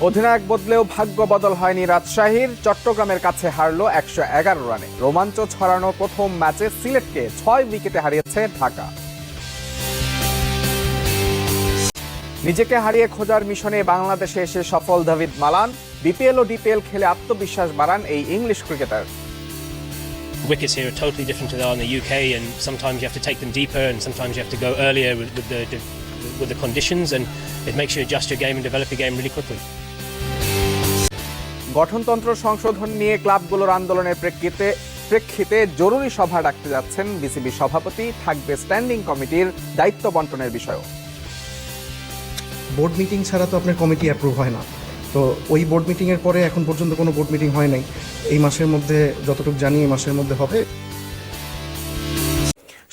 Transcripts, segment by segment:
অধিনায়ক বদলেও ভাগ্য বদল হয়নি রাজশাহীর। চট্টগ্রামের কাছে হারল ১১১ রানে। রোমাঞ্চ ছড়ানো প্রথম ম্যাচে সিলেটকে ৬ উইকেটে হারিয়েছে ঢাকা। নিজেকে হারিয়ে খোঁজার মিশনে বাংলাদেশে এসে সফল দাভিদ মালান। বিপিএল ও ডিপিএল খেলে আত্মবিশ্বাস বাড়ান এই English cricketer. Wickets here are totally different to they are in the UK, and sometimes you have to take them deeper, and sometimes you have to go earlier with the conditions, and it makes you adjust your game and develop your game really quickly. গঠনতন্ত্র সংশোধন নিয়ে ক্লাবগুলোর আন্দোলনের প্রেক্ষিতে জরুরি সভা ডাকতে যাচ্ছেন BCB সভাপতি। থাকবে স্ট্যান্ডিং কমিটির দায়িত্ব বন্টনের বিষয়ও। বোর্ড মিটিং ছাড়া তো আপনার কমিটি অ্যাপ্রুভ হয় না, তো ওই বোর্ড মিটিংয়ের পরে এখন পর্যন্ত কোনো বোর্ড মিটিং হয় নাই। এই মাসের মধ্যে যতটুকু জানি এই মাসের মধ্যে হবে।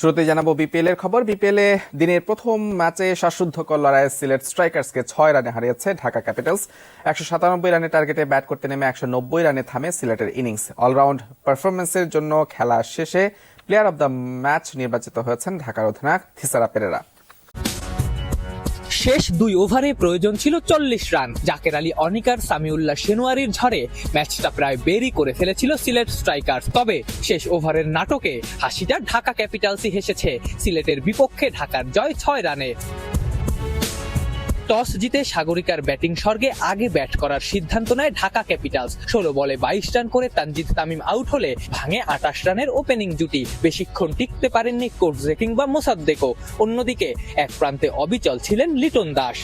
শুরুতেই জানাবো বিপিএল এর খবর। বিপিএল এ দিনের প্রথম ম্যাচে শ্বাসরুদ্ধকর লড়াইয়ে সিলেট স্ট্রাইকার্সকে ৬ রানে হারিয়েছে ঢাকা ক্যাপিটালস। ১৯৭ রানের টার্গেটে ব্যাট করতে নেমে ১৯০ রানে থামে সিলেটের ইনিংস। অলরাউন্ড পারফরমেন্সের জন্য খেলা শেষে প্লেয়ার অব দ্য ম্যাচ নির্বাচিত হয়েছেন ঢাকার অধিনায়ক থিসারা পেরেরা। শেষ ২ ওভারে প্রয়োজন ছিল ৪০ রান। জাকের আলী অনিকার সামিউল্লাহ শেনওয়ারির ঝড়ে ম্যাচটা প্রায় বেরই করে ফেলেছিল সিলেট স্ট্রাইকার্স। তবে শেষ ওভারের নাটকে হাসিটা ঢাকা ক্যাপিটালসই হেসেছে। সিলেটের বিপক্ষে ঢাকার জয় ৬ রানে। টস জিতে সাগরিকার ব্যাটিং স্বর্গে আগে ব্যাট করার সিদ্ধান্ত নেয় ঢাকা ক্যাপিটালস। ১৬ বলে ২২ রান করে তানজিদ তামিম আউট হলে ভাঙে ২৮ রানের ওপেনিং জুটি। বেশিক্ষণ টিকতে পারেননি কোটজে কিংবা মোসাদ্দেকও। অন্যদিকে এক প্রান্তে অবিচল ছিলেন লিটন দাস।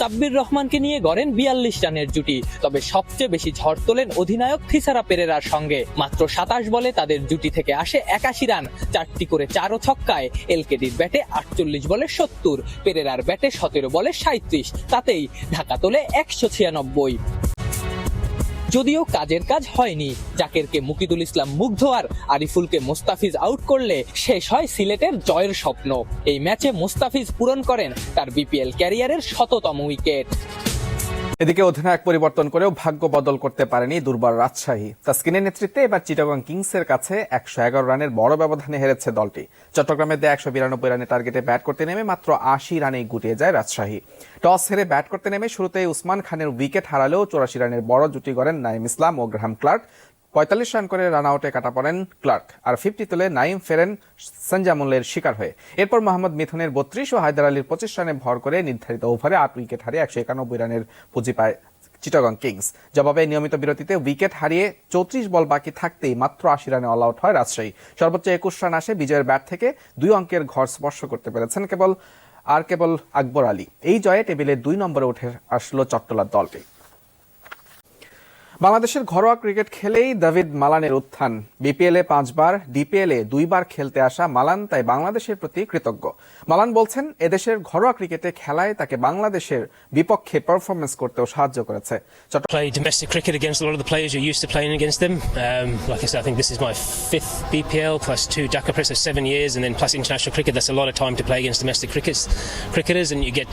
সাব্বির রহমানকে নিয়ে গড়েন ৪২ রানের জুটি। তবে সবচেয়ে বেশি ঝড় তোলেন অধিনায়ক থিসারা পেরেরার সঙ্গে। মাত্র ২৭ বলে তাদের জুটি থেকে আসে ৮১ রান, ৪টি করে ৪ ও ছক্কায়। এলকেডির ব্যাটে ৪৮ বলে ৭০, পেরেরার ব্যাটে ১৭ বলে ৩৭। তাতেই ঢাকা তোলে ১৯৬। যদিও কাজের কাজ হয়নি। জাকেরকে মুকিদুল ইসলাম মুগ্ধ আর আরিফুলকে মোস্তাফিজ আউট করলে শেষ হয় সিলেটের জয়ের স্বপ্ন। এই ম্যাচে মোস্তাফিজ পূরণ করেন তার বিপিএল ক্যারিয়ারের ১০০তম উইকেট। এদিকে অধিনায়ক পরিবর্তন করেও ভাগ্য বদল করতে পারেনি দুর্বার রাজশাহী। তাসকিনের নেতৃত্বে এবার চিটাগং কিংসের কাছে ১১১ রানের বড় ব্যবধানে হেরেছে দলটি। চট্টগ্রামের দেয়া ১৯২ রানের টার্গেটে ব্যাট করতে নেমে মাত্র ৮০ রানেই গুটিয়ে যায় রাজশাহী। টস হেরে ব্যাট করতে নেমে শুরুতেই উসমান খানের উইকেট হারালেও ৮৪ রানের বড় জুটি গড়েন নাইম ইসলাম ও গ্রাহাম ক্লার্ক। ৪৫ রান করে রান আউটে কাটা পড়েন ক্লার্ক, আর ৫০ তুলে নাইম ফেরেন সঞ্জামুলের শিকার হয়ে। এরপর মোহাম্মদ মিথুনের ৩২ ও হায়দার আলীর ২৫ রানে ভর করে নির্ধারিত ওভারে ৮ উইকেট হারিয়ে ১৯১ রানের পুঁজি পায় চিটাগং কিংস। জবাবে নিয়মিত বিরতিতে উইকেট হারিয়ে ৩৪ বল বাকি থাকতেই মাত্র ৮০ রানে অল আউট হয় রাজশাহী। সর্বোচ্চ ২১ রান আসে বিজয়ের ব্যাট থেকে। ২ অঙ্কের ঘর স্পর্শ করতে পেরেছেন কেবল আকবর আলী। এই জয়ে টেবিলে ২ নম্বরে উঠে আসলো চট্টলার দলটি। বাংলাদেশের ঘরোয়া ক্রিকেট খেলেই দাভিদ মালানের উত্থান। বিপিএলে ৫ বার, ডিপিএলে ২ বার খেলতে আসা মালান তাই বাংলাদেশের প্রতি কৃতজ্ঞ। মালান বলছেন, এদেশের ঘরোয়া ক্রিকেটে খেলায় তাকে বাংলাদেশের বিপক্ষে পারফরমেন্স করতেও সাহায্য করেছে। Play domestic cricket against a lot of the players you're used to playing against them. Like I said, I think this is my 5th BPL plus 2 Dhaka Press of 7 years, and then plus international cricket. That's a lot of time to play against domestic cricketers, and you get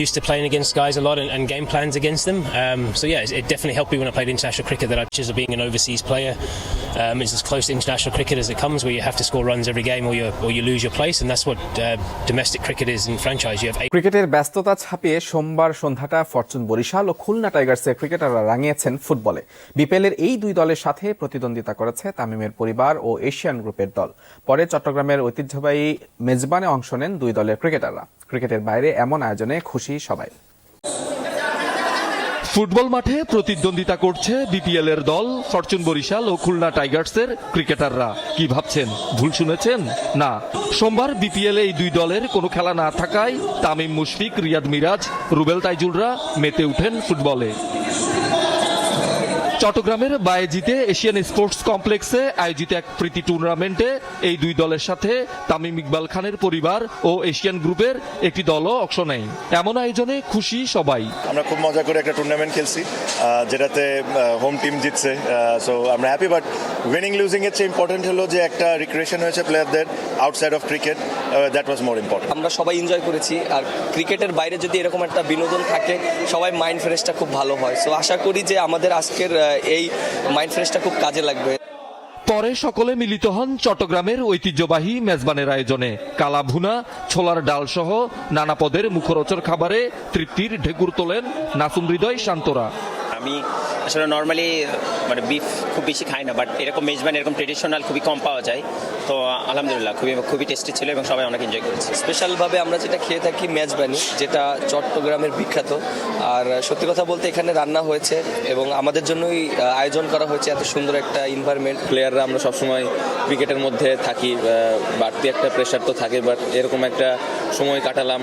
used to playing against guys a lot and game plans against them. So yeah, it definitely helped me when I played international cricket that I choose of being an overseas player. It's as close to international cricket as it comes, where you have to score runs every game or you lose your place, and that's what domestic cricket is in franchise. You have 8 ক্রিকেটের ব্যস্ততা ছাপিয়ে সোমবার সন্ধ্যাটা Fortune Barishal ও খুলনা টাইগার্সের ক্রিকেটাররা রাঙিয়েছেন ফুটবলে। বিপিএলের এই ২ দলের সাথে প্রতিদ্বন্দ্বিতা করেছে তামিমের পরিবার ও এশিয়ান গ্রুপের দল। পরে চট্টগ্রামের ঐতিহ্যবাহী মেজবানে অংশ নেন ২ দলের ক্রিকেটাররা। ক্রিকেটের বাইরে এমন আয়োজনে খুশি সবাই। ফুটবল মাঠে প্রতিদ্বন্দ্বিতা করছে বিপিএল এর দল ফরচুন বরিশাল ও খুলনা টাইগার্সের ক্রিকেটাররা। কি ভাবছেন? ভুল শুনেছেন? না, সোমবার বিপিএল এই ২ দলের কোনো খেলা না থাকায় তামিম মুশফিক, রিয়াদ মিরাজ, রুবেল তাইজুলরা মেতে উঠেন ফুটবলে। চট্টগ্রামের বায়েজিতে এশিয়ান স্পোর্টস কমপ্লেক্সে আয়োজিত এক প্রীতি টুর্নামেন্টে এই ২ দলের সাথে তামিম ইকবাল খানের পরিবার ও এশিয়ান গ্রুপের একটি দলও অংশ নেয়। এমন আয়োজনে খুশি সবাই। আমরা খুব মজা করে একটা টুর্নামেন্ট খেলছি, যেটাতে হোম টিম জিতছে। সো আমরা হ্যাপি, বাট উইনিং লুজিং এর চেয়ে ইম্পর্টেন্ট হলো যে একটা রিক্রিয়েশন হয়েছে প্লেয়ারদের outside of cricket. That was more important. আমরা সবাই এনজয় করেছি, আর ক্রিকেটের বাইরে যদি এরকম একটা বিনোদন থাকে সবাই মাইন্ড ফ্রেশটা খুব ভালো হয়। সো আশা করি যে আমাদের আজকের এই মাইন্ড ফ্রেশটা খুব কাজে লাগবে। পরে সকলে মিলিত হন চট্টগ্রামের ঐতিহ্যবাহী মেজবানের আয়োজনে। কালা ভুনা, ছোলার ডাল সহ নানা পদের মুখরোচক খাবারে তৃপ্তির ঢেকুর তোলেন নাসুম হৃদয় শান্তরা। আমি আসলে নর্মালি মানে বিফ খুব বেশি খাই না, বাট এরকম মেজবান এরকম ট্রেডিশনাল খুবই কম পাওয়া যায়। তো আলহামদুলিল্লাহ খুবই টেস্টি ছিল এবং সবাই অনেক এনজয় করেছে। স্পেশালভাবে আমরা যেটা খেয়ে থাকি মেজবানি, যেটা চট্টগ্রামের বিখ্যাত। আর সত্যি কথা বলতে এখানে রান্না হয়েছে এবং আমাদের জন্যই আয়োজন করা হয়েছে এত সুন্দর একটা এনভায়রনমেন্ট। প্লেয়াররা আমরা সবসময় ক্রিকেটের মধ্যে থাকি, বাড়তি একটা প্রেশার তো থাকে, বাট এরকম একটা সময় কাটালাম।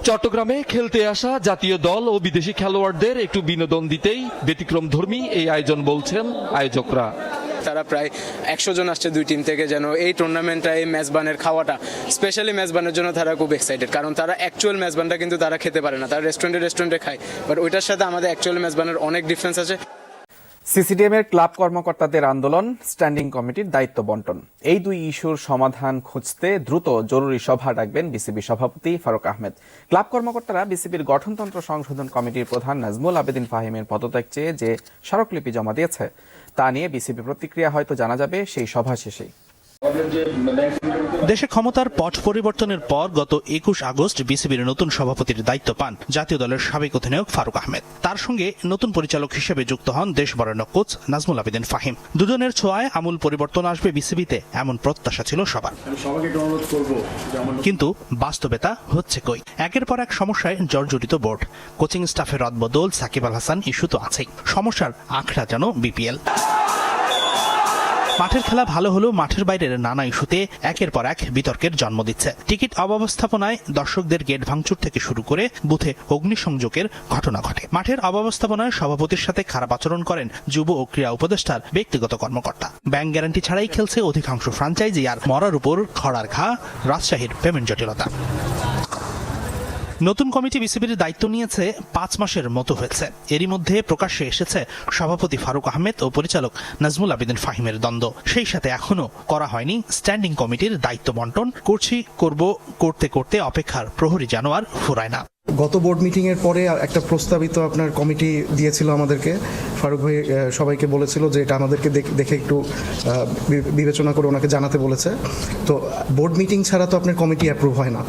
চট্টগ্রামে খেলতে আসা জাতীয় দল ও বিদেশি খেলোয়াড়দের একটু বিনোদন দিতেই ব্যতিক্রমধর্মী এই আয়োজন বলছেন আয়োজকরা। তারা প্রায় 100 জন আসছে দুই টিম থেকে, যেন এই টুর্নামেন্টটা এই মেজবানের খাওয়াটা স্পেশালি মেজবানের জন্য তারা খুব এক্সাইটেড, কারণ তারা অ্যাকচুয়াল মেজবানটা কিন্তু তারা খেতে পারে না, তারা রেস্টুরেন্টে খায়, বাট ওইটার সাথে আমাদের অ্যাকচুয়াল মেজবানের অনেক ডিফারেন্স আছে। সিসিডিএম এর ক্লাব কর্মকর্তাদের আন্দোলন, স্ট্যান্ডিং কমিটির দায়িত্ব বন্টন, এই দুই ইস্যুর সমাধান খুঁজতে দ্রুত জরুরি সভা ডাকবেন বিসিবি সভাপতি ফারুক আহমেদ। ক্লাব কর্মকর্তারা বিসিবির গঠনতন্ত্র সংশোধন কমিটির প্রধান নাজমুল আবেদিন ফাহিমের পদত্যাগ চেয়ে যে স্মারকলিপি জমা দিয়েছে তা নিয়ে বিসিবি প্রতিক্রিয়া হয়তো জানা যাবে সেই সভা শেষেই। দেশে ক্ষমতার পট পরিবর্তনের পর গত 21 আগস্ট বিসিবির নতুন সভাপতির দায়িত্ব পান জাতীয় দলের সাবেক অধিনায়ক ফারুক আহমেদ। তার সঙ্গে নতুন পরিচালক হিসেবে যুক্ত হন দেশ বরেণ্য কোচ নাজমুল আবেদিন ফাহিম। দুজনের ছোঁয়ায় আমূল পরিবর্তন আসবে বিসিবিতে, এমন প্রত্যাশা ছিল সবার। কিন্তু বাস্তবতা হচ্ছে কই? একের পর এক সমস্যায় জর্জরিত বোর্ড, কোচিং স্টাফের রদবদল, সাকিব আল হাসান ইস্যু তো আছেই, সমস্যার আখড়া যেন বিপিএল। মাঠের খেলা ভালো হলেও মাঠের বাইরের নানা ইস্যুতে একের পর এক বিতর্কের জন্ম দিচ্ছে। টিকিট অব্যবস্থাপনায় দর্শকদের গেট ভাঙচুর থেকে শুরু করে বুথে অগ্নিসংযোগের ঘটনা ঘটে। মাঠের অব্যবস্থাপনায় সভাপতির সাথে খারাপ আচরণ করেন যুব ও ক্রীড়া উপদেষ্টার ব্যক্তিগত কর্মকর্তা। ব্যাংক গ্যারান্টি ছাড়াই খেলছে অধিকাংশ ফ্রাঞ্চাইজি, আর মরার উপর খড়ার ঘা রাজশাহীর পেমেন্ট জটিলতা। নতুন কমিটি বিসিবির দায়িত্ব নিয়েছে 5 মাসের মতো হয়েছে। এরই মধ্যে প্রকাশ্যে এসেছে সভাপতি ফারুক আহমেদ ও পরিচালক নাজমুল আবেদিন ফাহিমের দ্বন্দ্ব। সেই সাথে এখনো করা হয়নি স্ট্যান্ডিং কমিটির দায়িত্ব বন্টন। করতে করতে অপেক্ষার প্রহরী যেন আর ফুরায় না। গত বোর্ড মিটিং এর পরে একটা প্রস্তাবিত আপনার কমিটি দিয়েছিল আমাদেরকে, ফারুক ভাই সবাইকে বলেছিল যে এটা আমাদেরকে দেখে একটু বিবেচনা করে ওনাকে জানাতে বলেছে। তো বোর্ড মিটিং ছাড়া তো আপনার কমিটি অ্যাপ্রুভ হয় না।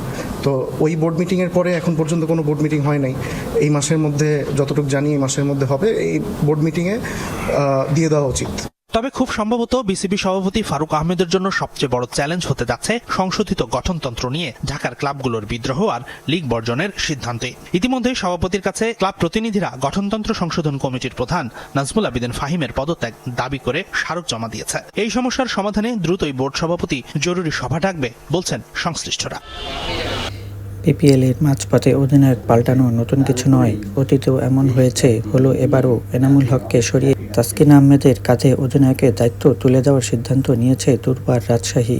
তো ওই বোর্ড মিটিং এর পরে এখন পর্যন্ত কোনো বোর্ড মিটিং হয় নাই। এই মাসের মধ্যে যতটুকু জানি এই মাসের মধ্যে হবে, এই বোর্ড মিটিংয়ে দিয়ে দেওয়া উচিত। তবে খুব সম্ভবত বিসিবি সভাপতি ফারুক আহমেদের জন্য সবচেয়ে বড় চ্যালেঞ্জ হতে যাচ্ছে সংশোধিত গঠনতন্ত্র নিয়ে ঢাকার ক্লাবগুলোর বিদ্রোহ আর লিগ বর্জনের সিদ্ধান্তে। ইতিমধ্যে সভাপতির কাছে ক্লাব প্রতিনিধিরা গঠনতন্ত্র সংশোধন কমিটির প্রধান নাজমুল আবেদিন ফাহিমের পদত্যাগ দাবি করে স্মারক জমা দিয়েছে। এই সমস্যার সমাধানে দ্রুতই বোর্ড সভাপতি জরুরি সভা ডাকবে বলছেন সংশ্লিষ্টরা। বিপিএল এর মাঝপথে অধিনায়ক পাল্টানো নতুন কিছু নয়, অতীতেও এমন হয়েছে, হলো এবারও। এনামুল হককে সরিয়ে তাসকিন আহমেদের কাঁধে অধিনায়কের দায়িত্ব তুলে দেওয়ার সিদ্ধান্ত নিয়েছে দুর্বার রাজশাহী।